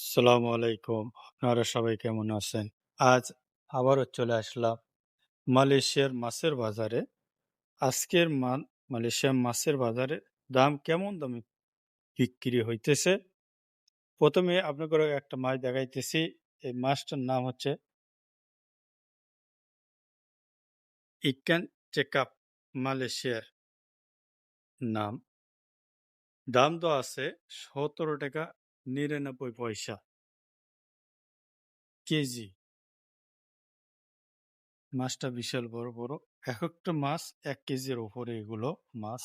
আসসালামু আলাইকুম। আপনারা সবাই কেমন আছেন? আজ আবারও চলে আসলাম মালয়েশিয়ার মাছের বাজারে। আজকের মালয়েশিয়ার মাছের বাজারে দাম কেমন দামে বিক্রি হইতেছে? ১ম এ আপনাকে একটা মাছ দেখাইতেছি। এই মাছটার নাম হচ্ছে ইকান চেকাপ, মালয়েশিয়ার নাম। দাম দেওয়া আছে ৳১৭.৯৯ কেজি। মাছটা বিশাল বড়, বড়। একেকটা মাছ ১ কেজির উপরে এগুলো মাছ।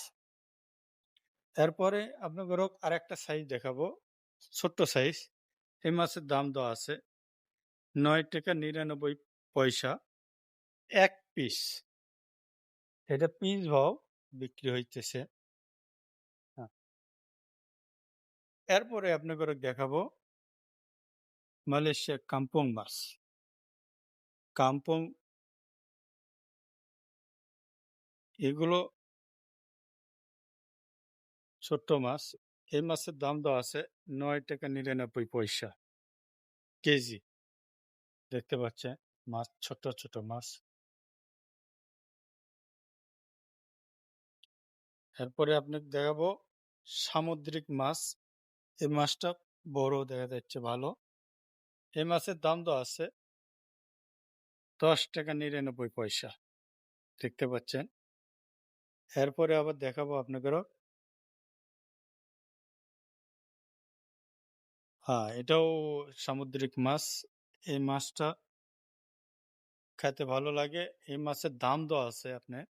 এরপরে আপনাকে আরেকটা সাইজ দেখাবো, ছোট্ট সাইজ। এই মাছের দাম দেওয়া আছে ৳৯.৯৯ ১ পিস। এটা পিস ভাও বিক্রি হইতেছে। হ্যাঁ। এরপরে আপনাকে দেখাবো মালয়েশিয়া কাম্পং মাছ। কাম্পং এগুলো ছোট্ট মাছ। এই মাছের দাম দেওয়া আছে ৳৯.৯৯ কেজি। দেখতে পাচ্ছেন মাছ, ছোট ছোট মাছ। এরপরে আপনাকে দেখাবো সামুদ্রিক মাছ। এই মাছটা বড় দেখা যাচ্ছে ভালো। এই মাছের দাম দেওয়া আছে ৳১০.৯৯। দেখতে পাচ্ছেন। এরপরে আবার দেখাবো আপনাদেরও। হ্যাঁ, এটাও সামুদ্রিক মাছ। এই মাছটা খেতে ভালো লাগে। এই মাছের দাম দেওয়া আছে আপনার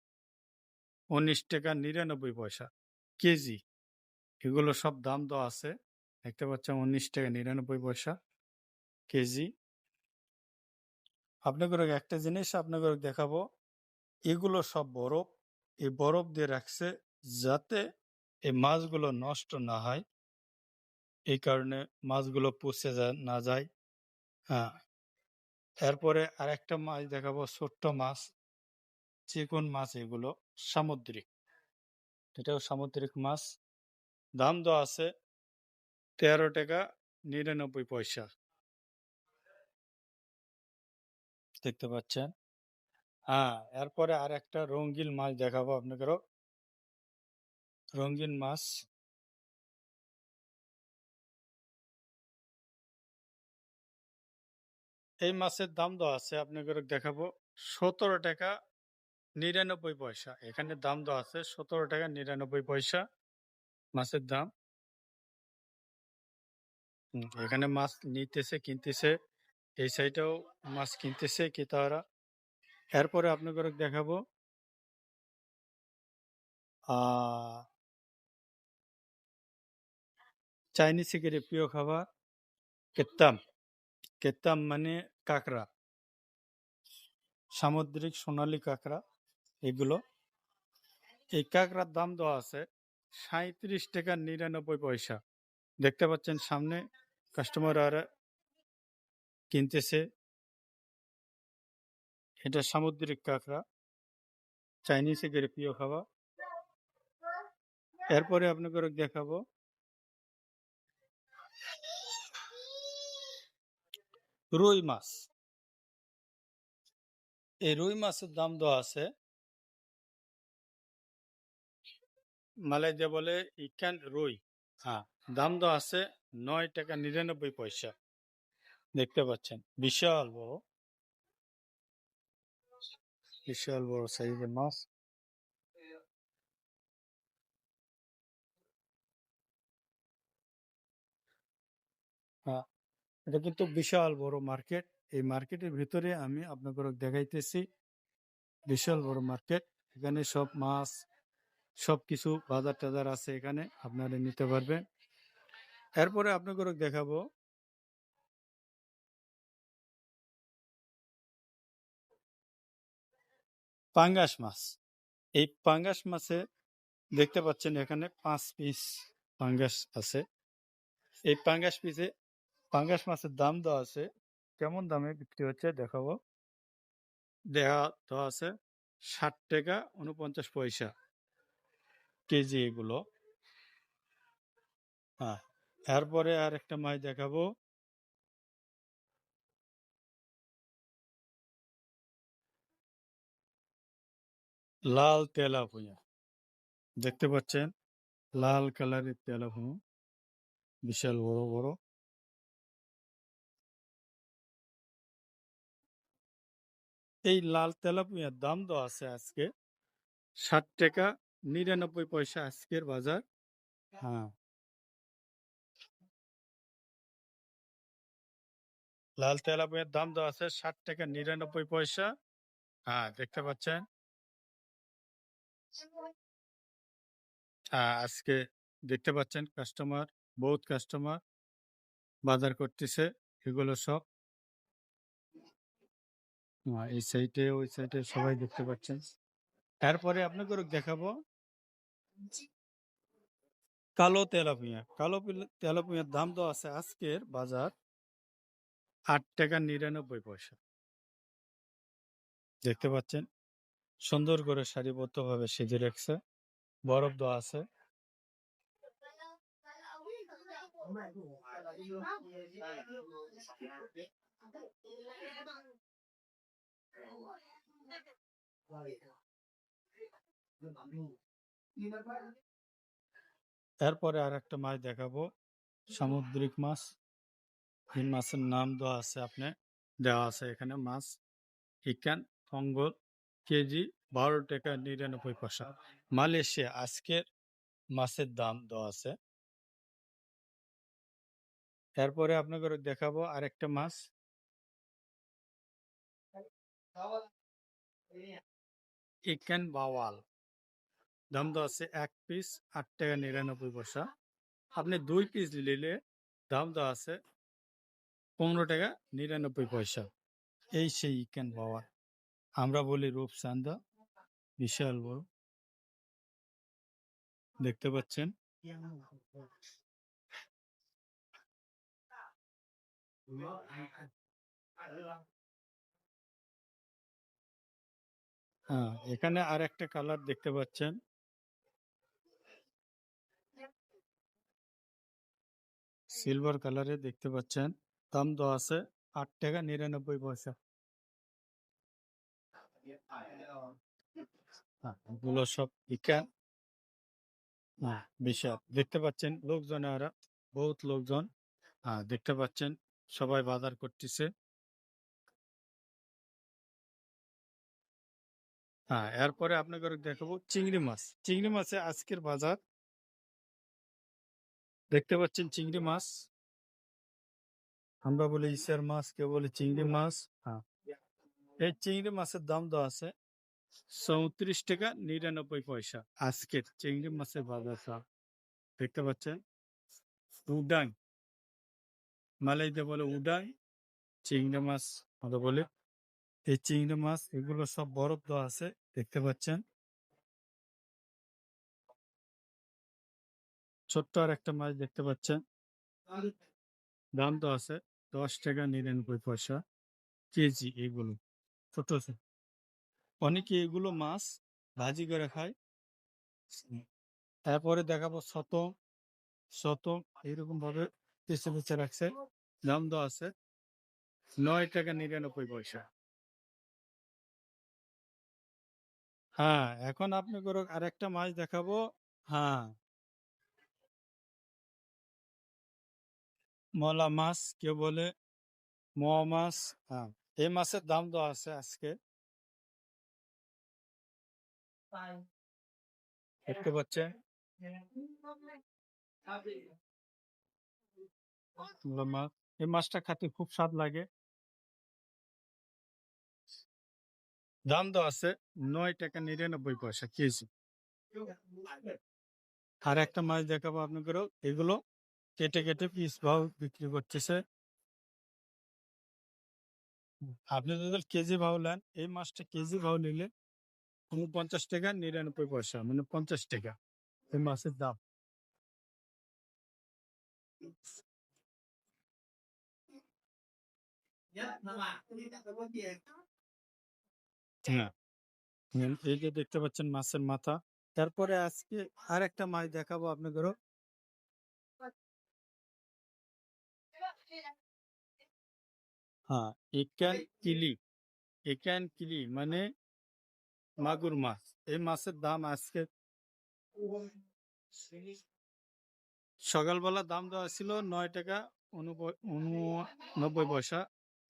৳১৯.৯৯ কেজি। এগুলো সব দাম দেওয়া আছে। দেখতে পাচ্ছেন ৳১৯.৯৯ কেজি। আপনাদের একটা জিনিস আপনাদের দেখাবো, এগুলো সব বরফ। এই বরফ দিয়ে রাখছে যাতে এই মাছগুলো নষ্ট না হয়। এই কারণে মাছগুলো পচে না যায়। হ্যাঁ। এরপরে আরেকটা মাছ দেখাবো, ছোট্ট মাছ, চিকন মাছ এগুলো, সামুদ্রিক। এটাও সামুদ্রিক মাছ। দাম দেওয়া আছে ৳১৩.৯৯। দেখতে পাচ্ছেন। হ্যাঁ, এরপরে আর একটা রঙিন মাছ দেখাবো আপনাদেরও। রঙিন মাছ। এই মাছের দাম দেওয়া আছে আপনাদের দেখাবো ৳১৭.৯৯। এখানে দাম দেওয়া আছে ৳১৭.৯৯ মাছের দাম। এখানে মাছ নিতেছে, কিনতেছে। এই সাইডেও মাছ কিনতেছে ক্রেতারা। এরপরে আপনাদের দেখাবো চাইনিজ শিকারের প্রিয় খাবার কেত্তাম। কেত্তাম মানে কাঁকড়া, সামুদ্রিক সোনালী কাঁকড়া এগুলো। এই কাঁকড়ার দাম দেওয়া আছে ৳৩৭.৯৯। দেখতে পাচ্ছেন সামনে কাস্টমার আর কিনতেছে। এটা সামুদ্রিক কাঁকড়া, চাইনিজ শিকারের প্রিয় খাবার। এরপরে আপনাদের দেখাবো রুই মাছ। এই রুই মাছের দাম দেওয়া আছে, মালয়েশিয়া বলে ইকান রুই। হ্যাঁ, দাম দেওয়া আছে ৳৯.৯৯। দেখতে পাচ্ছেন বিশাল বড়, বিশাল বড় সাইজের মাছ। হ্যাঁ, এটা কিন্তু বিশাল বড় মার্কেট। এই মার্কেটের ভিতরে আমি আপনাদের দেখাইতেছি। বিশাল বড় মার্কেট। এখানে সব মাছ, সবকিছু বাজার টাজার আছে, এখানে আপনারা নিতে পারবেন। এরপরে আপনাদের দেখাবো পাঙ্গাস মাছ। এই পাঙ্গাস মাছে দেখতে পাচ্ছেন এখানে ৫ পিস পাঙ্গাস আছে। এই পাঙ্গাস মাছের দাম দেওয়া আছে, কেমন দামে বিক্রি হচ্ছে দেখাবো। দেওয়া আছে ৳৬০.৪৯ কেজি এগুলো। হ্যাঁ। এরপরে আর একটা মাছ দেখাবো, লাল তেলাপুয়া দেখতে পাচ্ছেন, লাল কালারের তেলাপুয়া, বিশাল বড় বড়। এই লাল তেলাপুয়ার দাম তো আছে আজকে 60 টাকা 99 পয়সা আজকের বাজার। হ্যাঁ, লাল তেলাপিয়ার দাম তো আছে 60 টাকা 99 পয়সা। হ্যাঁ, দেখতে পাচ্ছেন। হ্যাঁ, আজকে দেখতে পাচ্ছেন কাস্টমার, বহুত কাস্টমার বাজার করতেছে এগুলো সব। এই সাইডে ওই সাইডে সবাই দেখতে পাচ্ছেন। তারপরে আপনাকে দেখাবো কালো তেলাপিয়া। তেলাপিয়ার দাম তো আছে আজকের বাজার 8 টাকা 99 পয়সা। দেখতে পাচ্ছেন সুন্দর করে সারিবদ্ধ ভাবে সেজে রাখছে, বরফ দেওয়া আছে। এরপরে আর একটা মাছ দেখাবো, সামুদ্রিক মাছ। এই মাছের নাম দেওয়া আছে এখানে। মাছ ইকান ফঙ্গল, কেজি 12 টাকা 99 পয়সা। মালয়েশিয়া আজকের মাছের দাম দেওয়া আছে। এরপরে আপনাকে দেখাবো আরেকটা মাছ, ইকান বাওয়াল। দাম দেওয়া আছে 1 পিস 8 টাকা 99 পয়সা। আপনি 2 পিস নিলে দাম দেওয়া আছে 15 টাকা 99 পয়সা। এই সেই ইকান বাওয়াল, আমরা বলি রূপচাঁদা, বিশাল বড়। দেখতে পাচ্ছেন। হ্যাঁ, এখানে আর একটা কালার দেখতে পাচ্ছেন, সিলভার কালারে দেখতে পাচ্ছেন। দাম দেওয়া আছে 8 টাকা 99 পয়সা। হ্যাঁ, এগুলো সব ইকান। হ্যাঁ, বিশাল। দেখতে পাচ্ছেন লোকজন, আর বহুত লোকজন। হ্যাঁ, দেখতে পাচ্ছেন সবাই বাজার করতেছে। হ্যাঁ, এরপরে আপনাকে দেখাবো চিংড়ি মাছ। চিংড়ি মাছে আজকের বাজার দেখতে পাচ্ছেন। চিংড়ি মাছ, আমরা বলি ইসের মাছ, কেউ বলে চিংড়ি মাছ। হ্যাঁ, এই চিংড়ি মাছের দাম দেওয়া আছে 34 টাকা 99 পয়সা। আজকের চিংড়ি মাছের বাজার দাম দেখতে পাচ্ছেন। উডাং, মালাইতে বলে উডাং, চিংড়ি মাছ আমরা বলি। এই চিংড়ি মাছ এগুলো সব বরফ দেওয়া আছে, দেখতে পাচ্ছেন। ছোট্ট আর একটা মাছ দেখতে পাচ্ছেন, দাম তো আছে 10 টাকা 99 পয়সা কেজি। এগুলো ছোট ছোট। অনেকে এগুলো মাছ ভাজি করে খায়। তারপরে দেখাবো শত শত, এইরকম ভাবে পিছে পিছে রাখছে। দাম তো আছে 9 টাকা 99 পয়সা। হ্যাঁ, এখন আপনাকে আরেকটা মাছ দেখাবো। হ্যাঁ, মলা মাছ, কেউ বলে মোয়া মাছ। হ্যাঁ, এই মাছের দাম তো আছে আজকে, দেখতে পাচ্ছেন। মলা মাছ, এই মাছটা খেতে খুব স্বাদ লাগে। দাম তো আছে 9 টাকা 99 পয়সা কেজি। আর একটা মাছ দেখাবো আপনাকে, এগুলো কেটে কেটে পিস ভাও বিক্রি করতেছে। আপনি যদি কেজি ভাও নেন, এই মাছটা কেজি ভাও নিলে 49 টাকা 99 পয়সা, মানে 50 টাকা এই মাছের দাম। হ্যাঁ, এই যে দেখতে পাচ্ছেন মাছের মাথা। তারপরে আজকে আর একটা মাছ দেখাবো আপনাকে। হ্যাঁ, ইকান কিলি। ইকান কিলি মানে মাগুর মাছ। এই মাছের দাম আজকে সকালবেলা দাম দেওয়া ছিল 9 টাকা 89 পয়সা।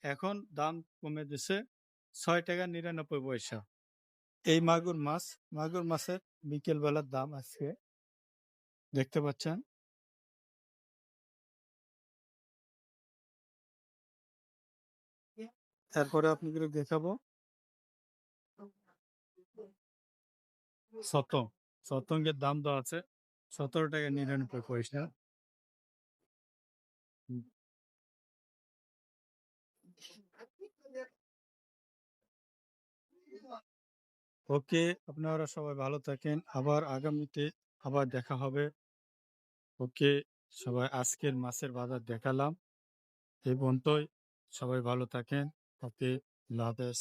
এখন দাম কমে দিছে 6 টাকা 99 পয়সা। এই মাগুর মাছের বিকেল বেলার দাম আজকে দেখতে পাচ্ছেন। তারপরে আপনাদের দেখাবো শতং। শতঙ্গের দাম দেওয়া আছে 17 টাকা 99 পয়সা। ওকে, আপনারা সবাই ভালো থাকেন। আবার আগামীতে আবার দেখা হবে। ওকে, সবাই আজকের মাছের বাজার দেখালাম। এই পর্যন্তই। সবাই ভালো থাকেন। ওকে, আল্লাহ হাফেজ।